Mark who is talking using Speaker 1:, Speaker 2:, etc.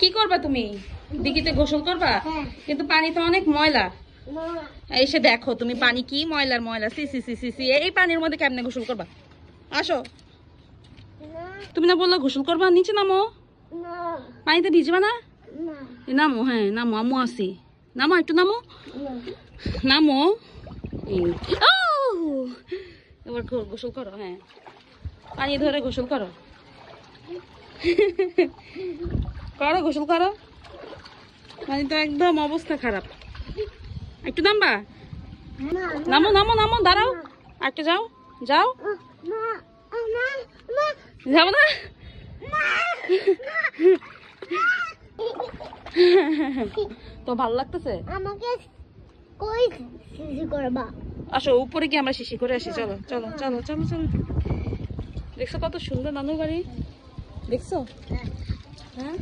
Speaker 1: কি করবা তুমি? দিঘিতে গোসল করবা? কিন্তু পানি তো অনেক ময়লা। এসে দেখো তুমি পানি কি ময়লার ময়লা। সি সি সি সি সি, এই পানির মধ্যে কেমনে গোসল করবা? আসো। তুমি না বললা গোসল করবা? নিচে নামো। পানিতে ভিজবা না? নামো, হ্যাঁ নামো, আম্মু আসি। নামো, একটু নামো, নামো। এবার গোসল করো। হ্যাঁ, পানি ধরে গোসল করো। করো, গোসল করো। পানি তো একদম অবস্থা খারাপ। একটু নামবা? নামো নামো নামো, দাঁড়াও, একটু যাও যাও। যাবো না? তো ভালো লাগতেছে?
Speaker 2: আমাকে কই শিশি করবা?
Speaker 1: আসো উপরে গিয়ে আমরা শিশি করে আসি। চলো চলো চলো চলো চলো। দেখছো কত সুন্দর নানুর বাড়ি? দেখছো? হ্যাঁ।